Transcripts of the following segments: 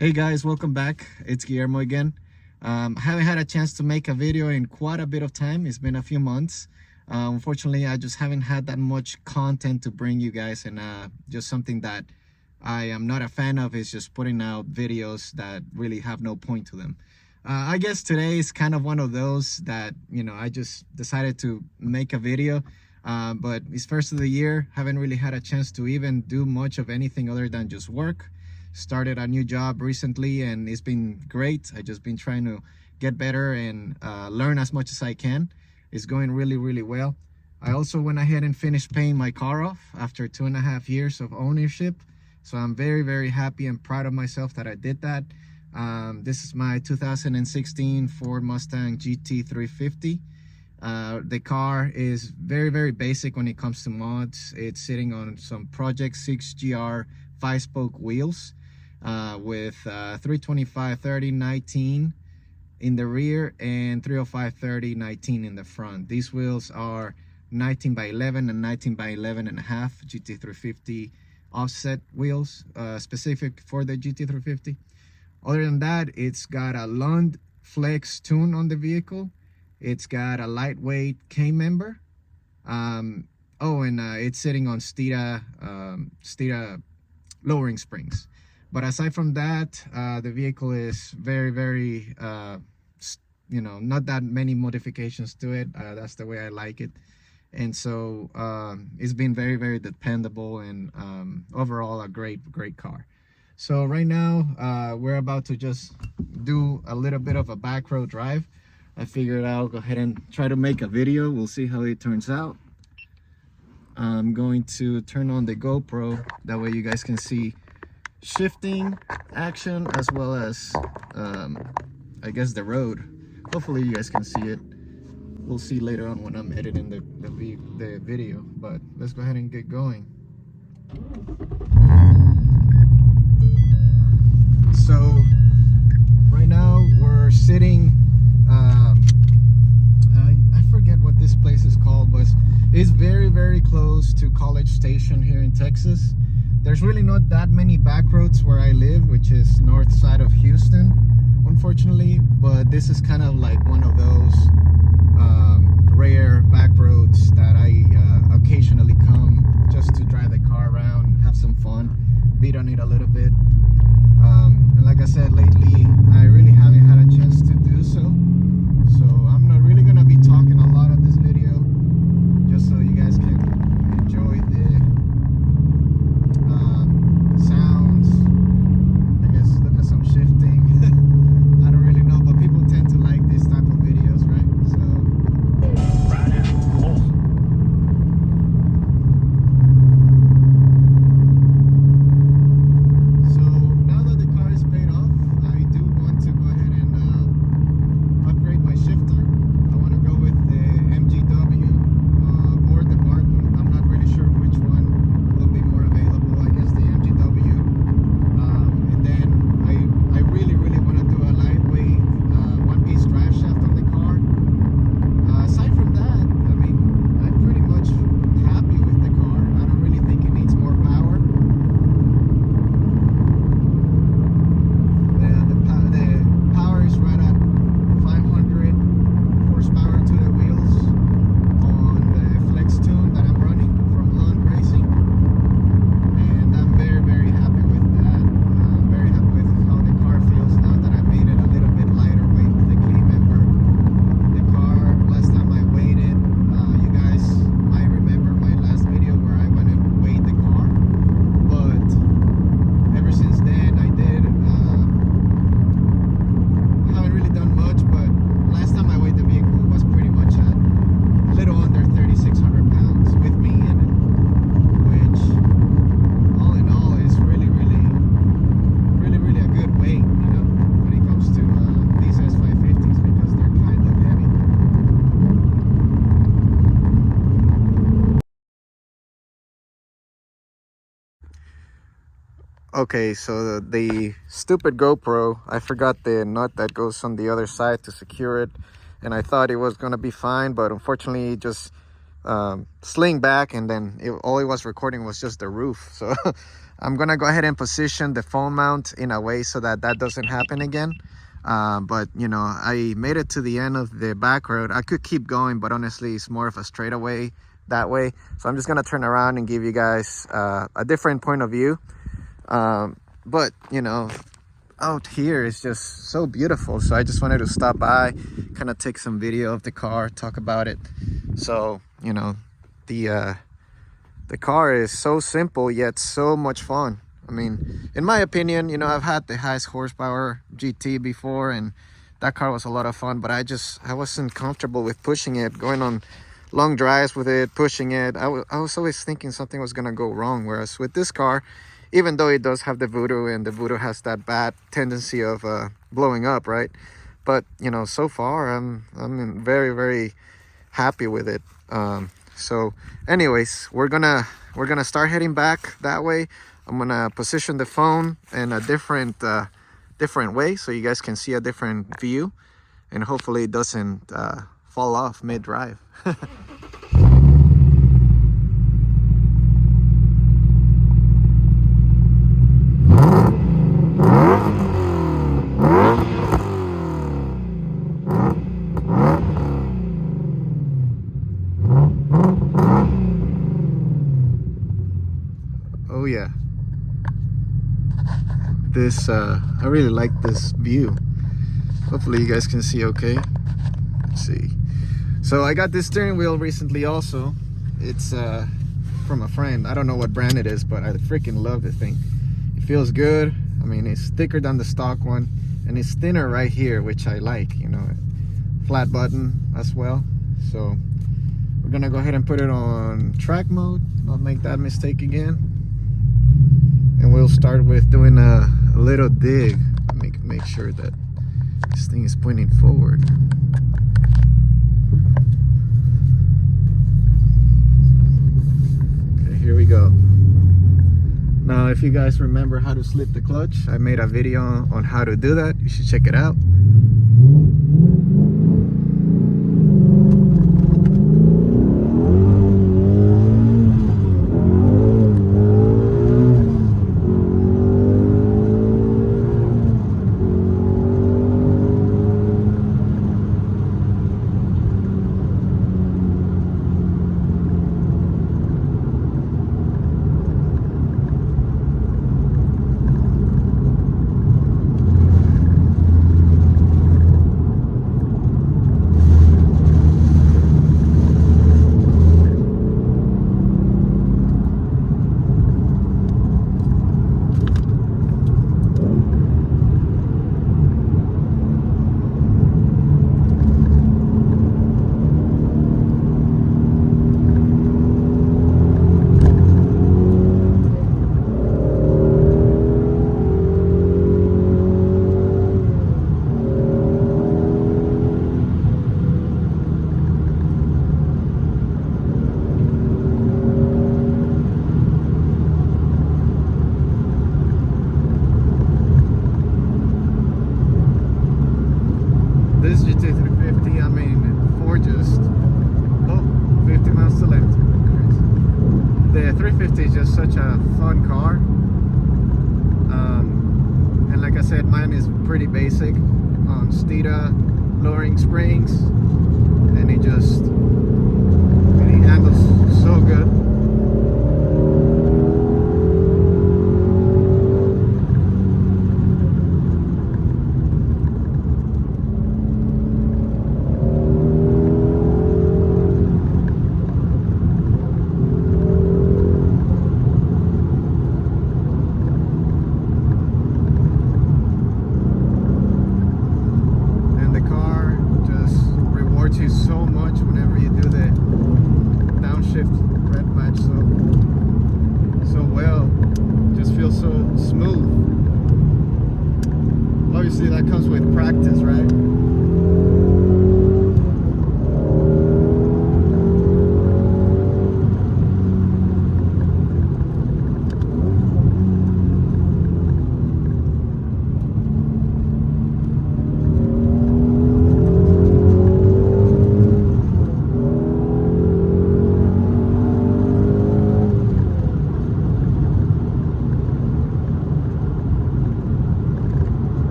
Hey guys, welcome back. It's Guillermo again. I haven't had a chance to make a video in quite a bit of time. It's been a few months. Unfortunately, I just haven't had that much content to bring you guys, and just something that I am not a fan of is just putting out videos that really have no point to them. I guess today is kind of one of those that, I just decided to make a video, but it's first of the year. Haven't really had a chance to even do much of anything other than just work. Started a new job recently and it's been great. I just been trying to get better and learn as much as I can. It's going really well. I also went ahead and finished paying my car off after 2.5 years of ownership, so I'm very happy and proud of myself that I did that. This is my 2016 Ford Mustang GT350. The car is very basic when it comes to mods. It's sitting on some Project 6GR 5-spoke wheels with 325/30/19 in the rear and 305/30/19 in the front. These wheels are 19x11 and 19x11.5 GT350 offset wheels, specific for the GT350. Other than that, it's got a Lund Flex tune on the vehicle. It's got a lightweight K-member. It's sitting on Stira lowering springs. But aside from that, the vehicle is very not that many modifications to it. That's the way I like it. And so it's been very dependable and overall a great car. So right now we're about to just do a little bit of a back road drive. I figured I'll go ahead and try to make a video. We'll see how it turns out. I'm going to turn on the GoPro, that way you guys can see shifting action as well as I guess the road. Hopefully you guys can see it. We'll see later on when I'm editing the video, but let's go ahead and get going. So right now we're sitting I forget what this place is called, but it's very close to College Station here in Texas. There's really not that many back roads where I live, which is north side of Houston, unfortunately, but this is kind of like one of those rare back roads that I occasionally come just to drive the car around, have some fun, beat on it a little bit. And like I said, lately I really haven't had a chance to do so. So I'm not really gonna be talking a lot on this video, just so you guys can enjoy the sounds. I guess look at some shifting. I don't really know, but people tend to like this type of videos, right? So now that the car is paid off, I do want to go ahead and upgrade my shifter. I want to go with the MGW or the Barton. I'm not really sure which one will be more available. I guess the MGW. And then I really want to do a lightweight one-piece drive shaft on the car. Aside from that, I mean, I'm pretty much happy with the car. I don't really think it needs more power. The power is right at 500 horsepower to the wheels on the Flex tune that I'm running from Lund Racing, and I'm very happy with that. I'm very happy with how the car feels now that I made it a little bit lighter weight with the K-member. The car, last time I weighed it, you guys might remember my last video where I went and weighed the car, but ever since then I haven't really done much, but last time I weighed the vehicle was pretty much at a little under 3,600 pounds with me in it, which all in all is really a good weight, when it comes to these S550s, because they're kind of heavy. Okay, so the stupid GoPro, I forgot the nut that goes on the other side to secure it, and I thought it was gonna be fine, but unfortunately it just sling back, and then all it was recording was just the roof. So I'm gonna go ahead and position the phone mount in a way so that that doesn't happen again. But you know, I made it to the end of the back road. I could keep going, but honestly it's more of a straightaway that way. So I'm just gonna turn around and give you guys a different point of view. But you know, out here is just so beautiful, so I just wanted to stop by, kind of take some video of the car, talk about it. So you know, the car is so simple yet so much fun. I mean, in my opinion, you know, I've had the highest horsepower GT before, and that car was a lot of fun, but I wasn't comfortable with pushing it, going on long drives with it, pushing it. I was always thinking something was gonna go wrong, whereas with this car, even though it does have the voodoo, and the voodoo has that bad tendency of blowing up, right? But you know, so far I'm very, very happy with it. So anyways, we're gonna start heading back that way. I'm gonna position the phone in a different way so you guys can see a different view, and hopefully it doesn't fall off mid-drive. Oh yeah, this I really like this view. Hopefully you guys can see okay. Let's see. So I got this steering wheel recently also. It's from a friend. I don't know what brand it is, but I freaking love the thing. It feels good. I mean, it's thicker than the stock one, and it's thinner right here, which I like, you know. Flat button as well. So we're gonna go ahead and put it on track mode, not make that mistake again. And we'll start with doing a little dig. Make sure that this thing is pointing forward. Okay, here we go. Now, if you guys remember how to slip the clutch, I made a video on how to do that. You should check it out. This GT350, I mean, for just 50 miles to left. The 350 is just such a fun car. And like I said, mine is pretty basic on Steeda lowering springs, and it handles so good. So much whenever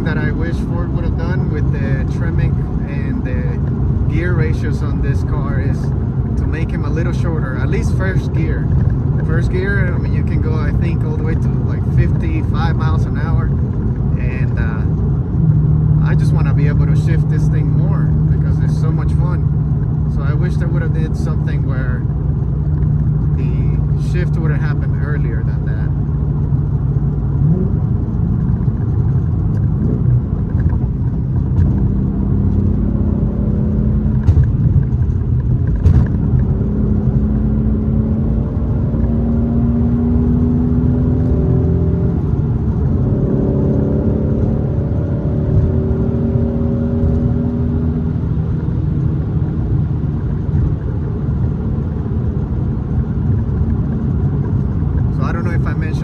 that I wish Ford would have done with the trimming and the gear ratios on this car is to make him a little shorter, at least first gear. First gear, I mean, you can go, I think, all the way to like 55 miles an hour, and I just want to be able to shift this thing more because it's so much fun. So I wish they would have did something where the shift would have happened earlier than that.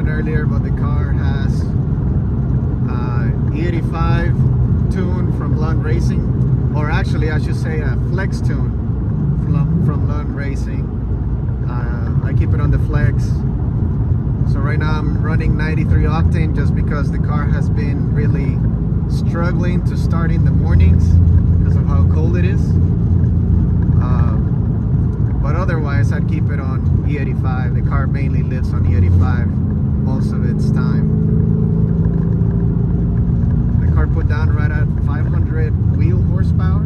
Earlier, but the car has E85 tune from Lund Racing, or actually I should say a flex tune from Lund Racing. I keep it on the flex, so right now I'm running 93 octane just because the car has been really struggling to start in the mornings because of how cold it is, but otherwise I'd keep it on E85. The car mainly lives on E85 most of its time. The car put down right at 500 wheel horsepower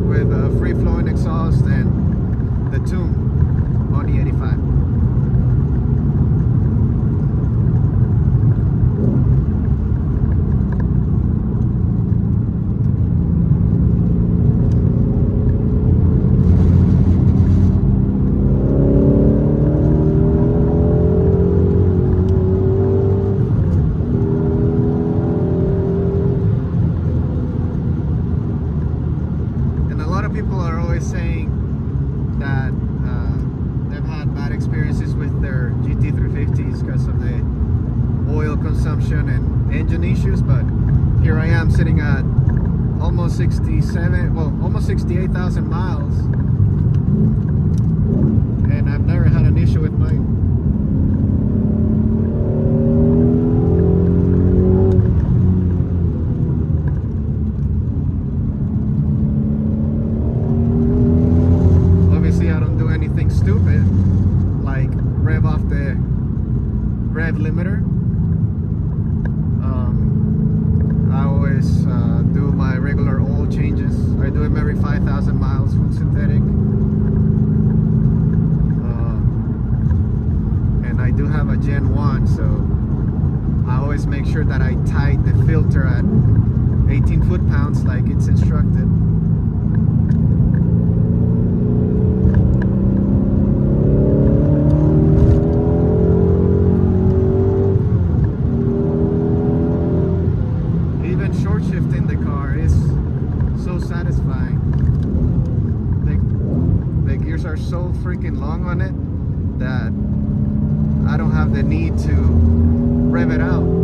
with a free-flowing exhaust and the tune on E85. People are always saying that they've had bad experiences with their GT350s because of the oil consumption and engine issues, but here I am sitting at almost 68,000 miles, and I've never had an issue with mine. Stupid, like rev off the rev limiter. I always do my regular oil changes. I do them every 5,000 miles from synthetic, and I do have a Gen 1, so I always make sure that I tight the filter at 18 foot-pounds like it's instructed. Shifting the car is so satisfying. The gears are so freaking long on it that I don't have the need to rev it out.